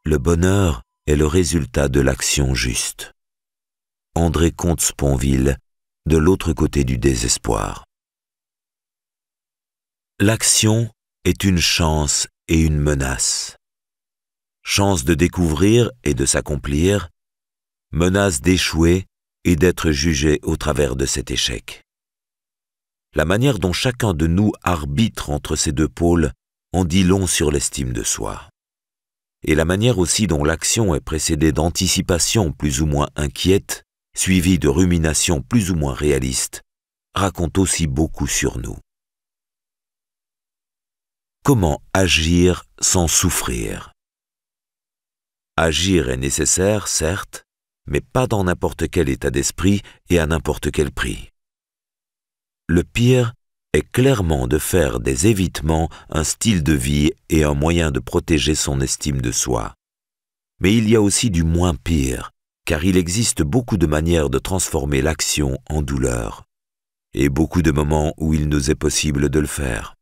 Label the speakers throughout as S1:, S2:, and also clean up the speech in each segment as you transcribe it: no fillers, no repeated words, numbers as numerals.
S1: Le bonheur est le résultat de l'action juste. André Comte-Sponville, de l'autre côté du désespoir. L'action est une chance et une menace. Chance de découvrir et de s'accomplir, menace d'échouer et d'être jugé au travers de cet échec. La manière dont chacun de nous arbitre entre ces deux pôles en dit long sur l'estime de soi. Et la manière aussi dont l'action est précédée d'anticipation plus ou moins inquiète, suivie de rumination plus ou moins réaliste, raconte aussi beaucoup sur nous. Comment agir sans souffrir? Agir est nécessaire, certes, mais pas dans n'importe quel état d'esprit et à n'importe quel prix. Le pire est clairement de faire des évitements un style de vie et un moyen de protéger son estime de soi. Mais il y a aussi du moins pire, car il existe beaucoup de manières de transformer l'action en douleur, et beaucoup de moments où il nous est possible de le faire.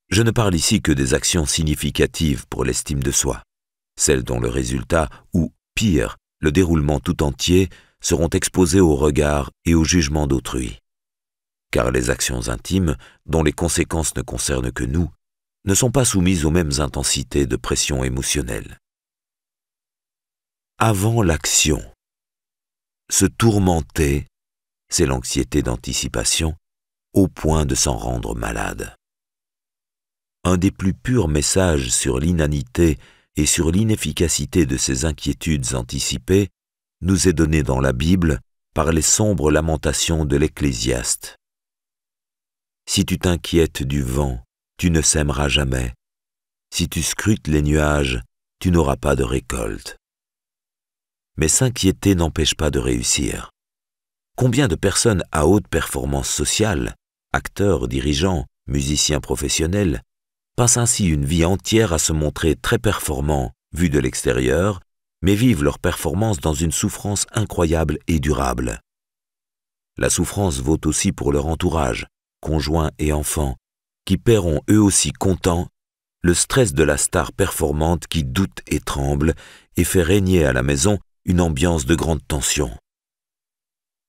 S1: Je ne parle ici que des actions significatives pour l'estime de soi, celles dont le résultat, ou pire, le déroulement tout entier, seront exposés au regard et au jugement d'autrui. Car les actions intimes, dont les conséquences ne concernent que nous, ne sont pas soumises aux mêmes intensités de pression émotionnelle. Avant l'action, se tourmenter, c'est l'anxiété d'anticipation, au point de s'en rendre malade. Un des plus purs messages sur l'inanité et sur l'inefficacité de ces inquiétudes anticipées nous est donné dans la Bible par les sombres lamentations de l'Ecclésiaste. Si tu t'inquiètes du vent, tu ne sèmeras jamais. Si tu scrutes les nuages, tu n'auras pas de récolte. Mais s'inquiéter n'empêche pas de réussir. Combien de personnes à haute performance sociale, acteurs, dirigeants, musiciens professionnels, passent ainsi une vie entière à se montrer très performants, vus de l'extérieur, mais vivent leur performance dans une souffrance incroyable et durable. La souffrance vaut aussi pour leur entourage, conjoints et enfants, qui paieront eux aussi contents le stress de la star performante qui doute et tremble et fait régner à la maison une ambiance de grande tension.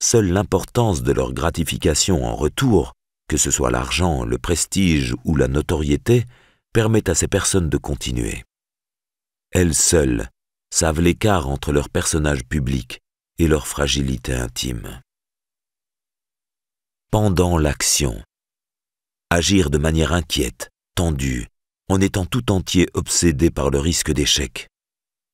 S1: Seule l'importance de leur gratification en retour, que ce soit l'argent, le prestige ou la notoriété, permet à ces personnes de continuer. Elles seules savent l'écart entre leur personnage public et leur fragilité intime. Pendant l'action, agir de manière inquiète, tendue, en étant tout entier obsédé par le risque d'échec.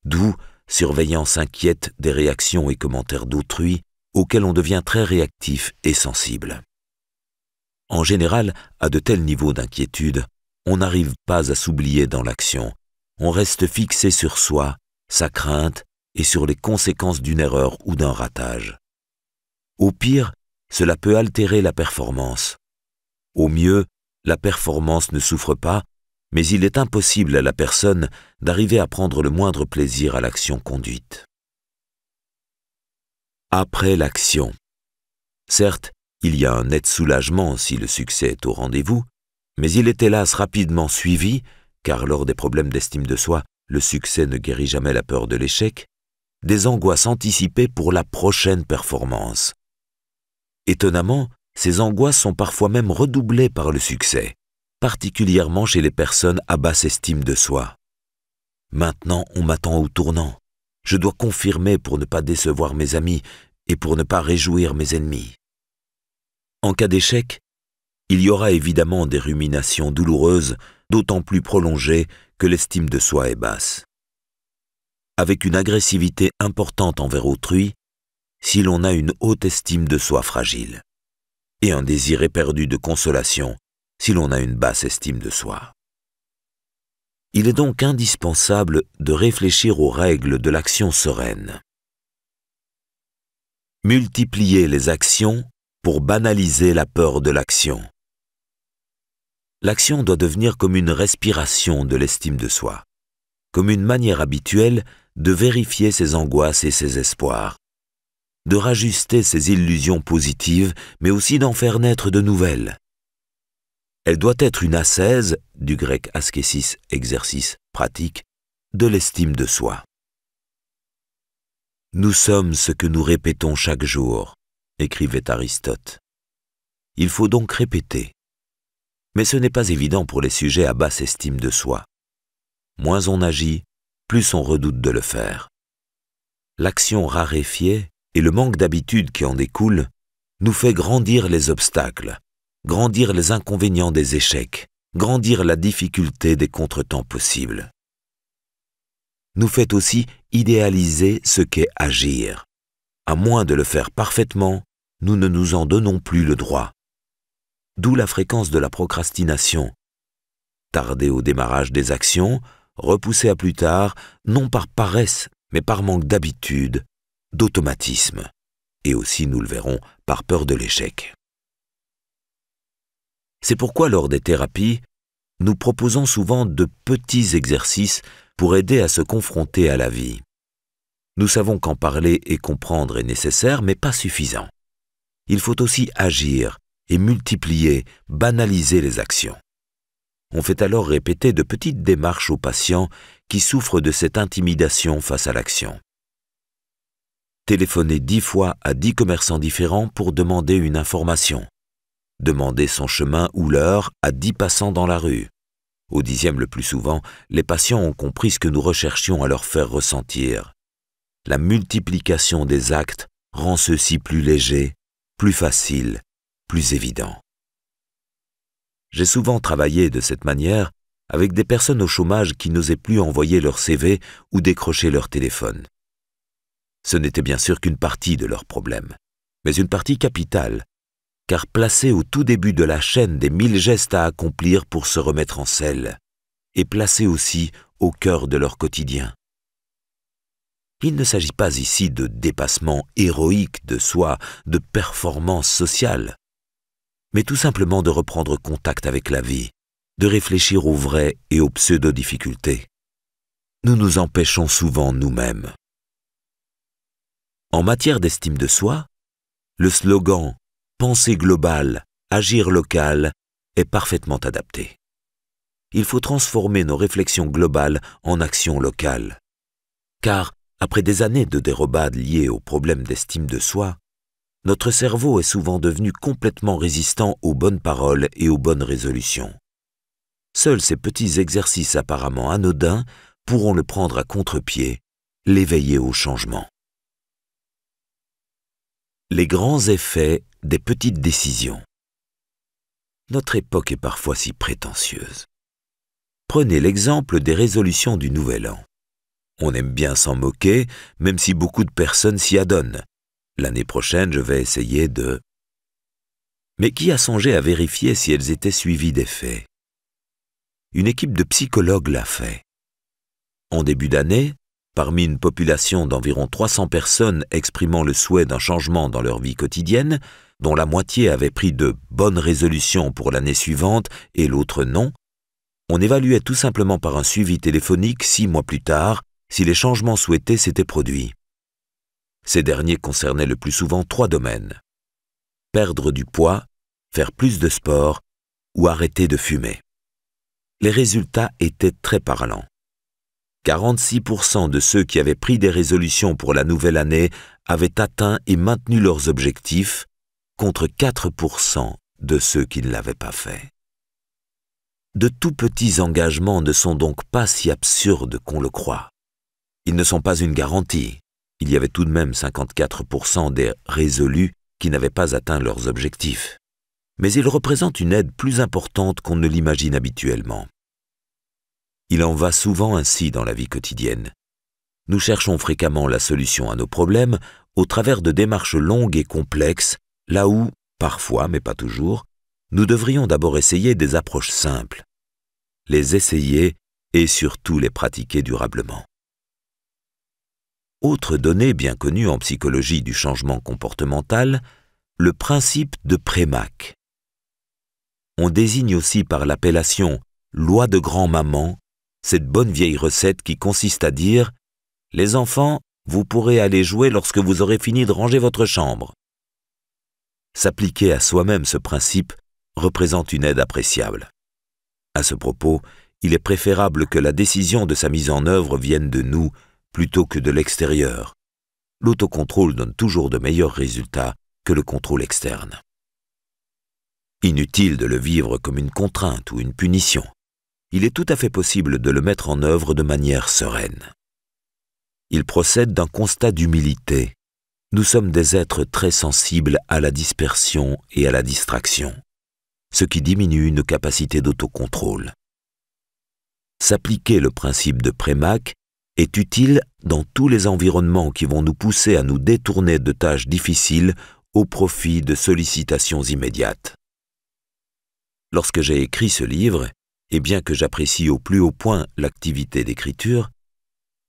S1: D'où surveillance inquiète des réactions et commentaires d'autrui, auxquels on devient très réactif et sensible. En général, à de tels niveaux d'inquiétude, on n'arrive pas à s'oublier dans l'action. On reste fixé sur soi, sa crainte et sur les conséquences d'une erreur ou d'un ratage. Au pire, cela peut altérer la performance. Au mieux, la performance ne souffre pas, mais il est impossible à la personne d'arriver à prendre le moindre plaisir à l'action conduite. Après l'action. Certes, il y a un net soulagement si le succès est au rendez-vous, mais il est hélas rapidement suivi, car lors des problèmes d'estime de soi, le succès ne guérit jamais la peur de l'échec, des angoisses anticipées pour la prochaine performance. Étonnamment, ces angoisses sont parfois même redoublées par le succès, particulièrement chez les personnes à basse estime de soi. Maintenant, on m'attend au tournant. Je dois confirmer pour ne pas décevoir mes amis et pour ne pas réjouir mes ennemis. En cas d'échec, il y aura évidemment des ruminations douloureuses, d'autant plus prolongées que l'estime de soi est basse. Avec une agressivité importante envers autrui, si l'on a une haute estime de soi fragile, et un désir éperdu de consolation si l'on a une basse estime de soi. Il est donc indispensable de réfléchir aux règles de l'action sereine. Multiplier les actions pour banaliser la peur de l'action. L'action doit devenir comme une respiration de l'estime de soi, comme une manière habituelle de vérifier ses angoisses et ses espoirs, de rajuster ses illusions positives, mais aussi d'en faire naître de nouvelles. Elle doit être une ascèse, du grec askésis, exercice, pratique, de l'estime de soi. Nous sommes ce que nous répétons chaque jour, écrivait Aristote. Il faut donc répéter. Mais ce n'est pas évident pour les sujets à basse estime de soi. Moins on agit, plus on redoute de le faire. L'action raréfiée et le manque d'habitude qui en découle nous fait grandir les obstacles, grandir les inconvénients des échecs, grandir la difficulté des contretemps possibles. Nous fait aussi idéaliser ce qu'est agir. À moins de le faire parfaitement, nous ne nous en donnons plus le droit. D'où la fréquence de la procrastination. Tarder au démarrage des actions, repousser à plus tard, non par paresse, mais par manque d'habitude, d'automatisme. Et aussi, nous le verrons, par peur de l'échec. C'est pourquoi, lors des thérapies, nous proposons souvent de petits exercices pour aider à se confronter à la vie. Nous savons qu'en parler et comprendre est nécessaire, mais pas suffisant. Il faut aussi agir et multiplier, banaliser les actions. On fait alors répéter de petites démarches aux patients qui souffrent de cette intimidation face à l'action. Téléphoner 10 fois à 10 commerçants différents pour demander une information. Demander son chemin ou l'heure à 10 passants dans la rue. Au 10e le plus souvent, les patients ont compris ce que nous recherchions à leur faire ressentir. La multiplication des actes rend ceux-ci plus légers, plus faciles, plus évidents. J'ai souvent travaillé de cette manière avec des personnes au chômage qui n'osaient plus envoyer leur CV ou décrocher leur téléphone. Ce n'était bien sûr qu'une partie de leur problème, mais une partie capitale, car placée au tout début de la chaîne des 1000 gestes à accomplir pour se remettre en selle, et placée aussi au cœur de leur quotidien. Il ne s'agit pas ici de dépassement héroïque de soi, de performance sociale, mais tout simplement de reprendre contact avec la vie, de réfléchir aux vraies et aux pseudo-difficultés. Nous nous empêchons souvent nous-mêmes. En matière d'estime de soi, le slogan « Penser global, agir local » est parfaitement adapté. Il faut transformer nos réflexions globales en actions locales. Car, après des années de dérobade liées aux problèmes d'estime de soi, notre cerveau est souvent devenu complètement résistant aux bonnes paroles et aux bonnes résolutions. Seuls ces petits exercices apparemment anodins pourront le prendre à contre-pied, l'éveiller au changement. Les grands effets des petites décisions. Notre époque est parfois si prétentieuse. Prenez l'exemple des résolutions du Nouvel An. On aime bien s'en moquer, même si beaucoup de personnes s'y adonnent. L'année prochaine, je vais essayer de... Mais qui a songé à vérifier si elles étaient suivies des faits? Une équipe de psychologues l'a fait. En début d'année, parmi une population d'environ 300 personnes exprimant le souhait d'un changement dans leur vie quotidienne, dont la moitié avait pris de bonnes résolutions pour l'année suivante et l'autre non, on évaluait tout simplement par un suivi téléphonique 6 mois plus tard si les changements souhaités s'étaient produits. Ces derniers concernaient le plus souvent 3 domaines. Perdre du poids, faire plus de sport ou arrêter de fumer. Les résultats étaient très parlants. 46% de ceux qui avaient pris des résolutions pour la nouvelle année avaient atteint et maintenu leurs objectifs, contre 4% de ceux qui ne l'avaient pas fait. De tout petits engagements ne sont donc pas si absurdes qu'on le croit. Ils ne sont pas une garantie. Il y avait tout de même 54% des résolus qui n'avaient pas atteint leurs objectifs. Mais ils représentent une aide plus importante qu'on ne l'imagine habituellement. Il en va souvent ainsi dans la vie quotidienne. Nous cherchons fréquemment la solution à nos problèmes au travers de démarches longues et complexes, là où, parfois, mais pas toujours, nous devrions d'abord essayer des approches simples, les essayer et surtout les pratiquer durablement. Autre donnée bien connue en psychologie du changement comportemental, le principe de Prémack. On désigne aussi par l'appellation « loi de grand-maman » cette bonne vieille recette qui consiste à dire « Les enfants, vous pourrez aller jouer lorsque vous aurez fini de ranger votre chambre ». S'appliquer à soi-même ce principe représente une aide appréciable. À ce propos, il est préférable que la décision de sa mise en œuvre vienne de nous plutôt que de l'extérieur. L'autocontrôle donne toujours de meilleurs résultats que le contrôle externe. Inutile de le vivre comme une contrainte ou une punition. Il est tout à fait possible de le mettre en œuvre de manière sereine. Il procède d'un constat d'humilité. Nous sommes des êtres très sensibles à la dispersion et à la distraction, ce qui diminue nos capacités d'autocontrôle. S'appliquer le principe de Prémac est utile dans tous les environnements qui vont nous pousser à nous détourner de tâches difficiles au profit de sollicitations immédiates. Lorsque j'ai écrit ce livre, et bien que j'apprécie au plus haut point l'activité d'écriture,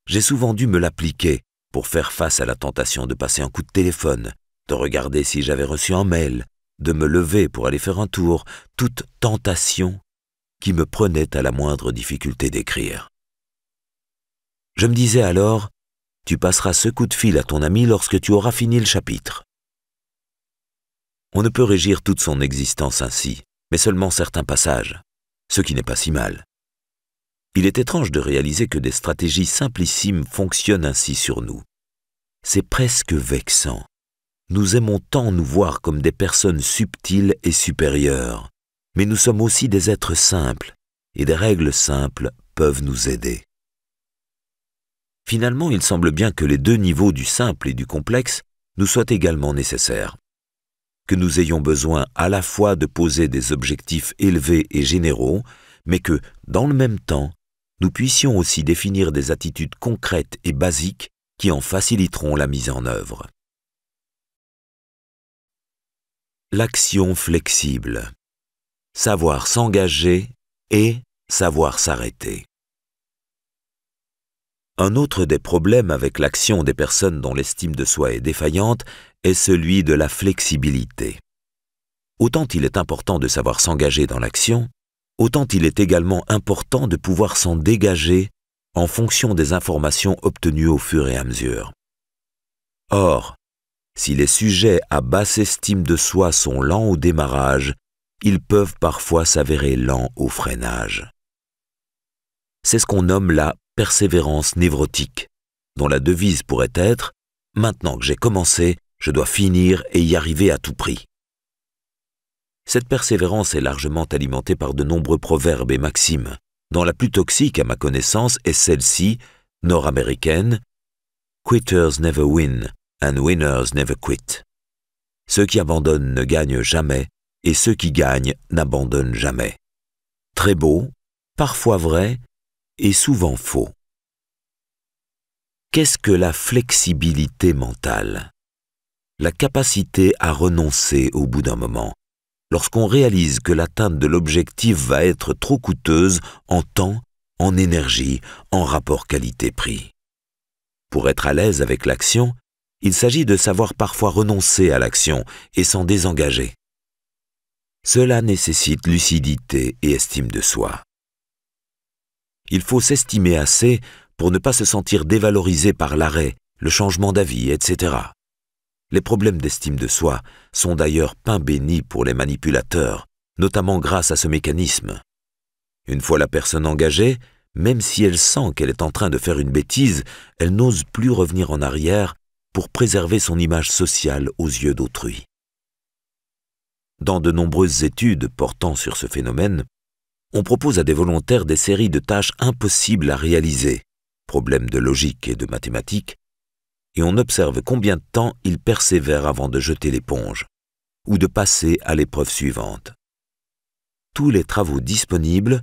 S1: j'ai souvent dû me l'appliquer pour faire face à la tentation de passer un coup de téléphone, de regarder si j'avais reçu un mail, de me lever pour aller faire un tour, toute tentation qui me prenait à la moindre difficulté d'écrire. Je me disais alors, tu passeras ce coup de fil à ton ami lorsque tu auras fini le chapitre. On ne peut régir toute son existence ainsi, mais seulement certains passages, ce qui n'est pas si mal. Il est étrange de réaliser que des stratégies simplissimes fonctionnent ainsi sur nous. C'est presque vexant. Nous aimons tant nous voir comme des personnes subtiles et supérieures, mais nous sommes aussi des êtres simples, et des règles simples peuvent nous aider. Finalement, il semble bien que les deux niveaux du simple et du complexe nous soient également nécessaires. Que nous ayons besoin à la fois de poser des objectifs élevés et généraux, mais que, dans le même temps, nous puissions aussi définir des attitudes concrètes et basiques qui en faciliteront la mise en œuvre. L'action flexible. Savoir s'engager et savoir s'arrêter. Un autre des problèmes avec l'action des personnes dont l'estime de soi est défaillante est celui de la flexibilité. Autant il est important de savoir s'engager dans l'action, autant il est également important de pouvoir s'en dégager en fonction des informations obtenues au fur et à mesure. Or, si les sujets à basse estime de soi sont lents au démarrage, ils peuvent parfois s'avérer lents au freinage. C'est ce qu'on nomme la persévérance névrotique, dont la devise pourrait être « Maintenant que j'ai commencé, je dois finir et y arriver à tout prix ». Cette persévérance est largement alimentée par de nombreux proverbes et maximes, dont la plus toxique à ma connaissance est celle-ci, nord-américaine « Quitters never win and winners never quit ». Ceux qui abandonnent ne gagnent jamais et ceux qui gagnent n'abandonnent jamais. Très beau, parfois vrai et souvent faux. Qu'est-ce que la flexibilité mentale? La capacité à renoncer au bout d'un moment, lorsqu'on réalise que l'atteinte de l'objectif va être trop coûteuse en temps, en énergie, en rapport qualité-prix. Pour être à l'aise avec l'action, il s'agit de savoir parfois renoncer à l'action et s'en désengager. Cela nécessite lucidité et estime de soi. Il faut s'estimer assez pour ne pas se sentir dévalorisé par l'arrêt, le changement d'avis, etc. Les problèmes d'estime de soi sont d'ailleurs pain béni pour les manipulateurs, notamment grâce à ce mécanisme. Une fois la personne engagée, même si elle sent qu'elle est en train de faire une bêtise, elle n'ose plus revenir en arrière pour préserver son image sociale aux yeux d'autrui. Dans de nombreuses études portant sur ce phénomène, on propose à des volontaires des séries de tâches impossibles à réaliser, problèmes de logique et de mathématiques, et on observe combien de temps ils persévèrent avant de jeter l'éponge, ou de passer à l'épreuve suivante. Tous les travaux disponibles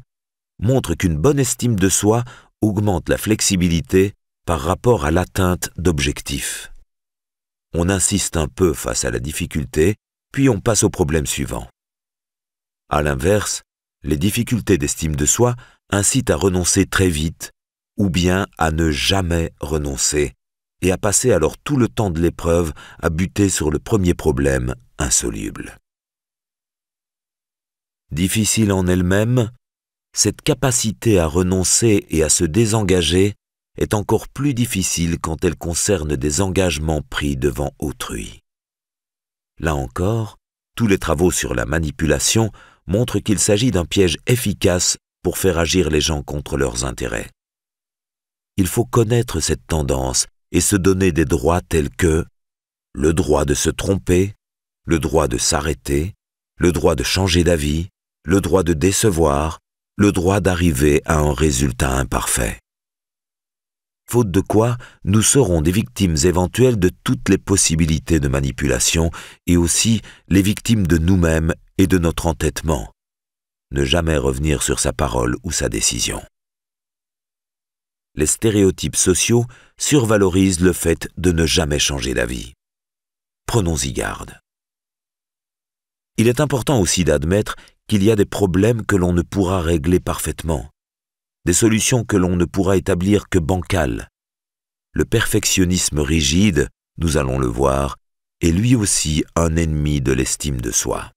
S1: montrent qu'une bonne estime de soi augmente la flexibilité par rapport à l'atteinte d'objectifs. On insiste un peu face à la difficulté, puis on passe au problème suivant. À l'inverse, les difficultés d'estime de soi incitent à renoncer très vite, ou bien à ne jamais renoncer, et à passer alors tout le temps de l'épreuve à buter sur le premier problème insoluble. Difficile en elle-même, cette capacité à renoncer et à se désengager est encore plus difficile quand elle concerne des engagements pris devant autrui. Là encore, tous les travaux sur la manipulation montrent qu'il s'agit d'un piège efficace pour faire agir les gens contre leurs intérêts. Il faut connaître cette tendance et se donner des droits tels que le droit de se tromper, le droit de s'arrêter, le droit de changer d'avis, le droit de décevoir, le droit d'arriver à un résultat imparfait. Faute de quoi, nous serons des victimes éventuelles de toutes les possibilités de manipulation et aussi les victimes de nous-mêmes et de notre entêtement. Ne jamais revenir sur sa parole ou sa décision. Les stéréotypes sociaux survalorisent le fait de ne jamais changer d'avis. Prenons-y garde. Il est important aussi d'admettre qu'il y a des problèmes que l'on ne pourra régler parfaitement, des solutions que l'on ne pourra établir que bancales. Le perfectionnisme rigide, nous allons le voir, est lui aussi un ennemi de l'estime de soi.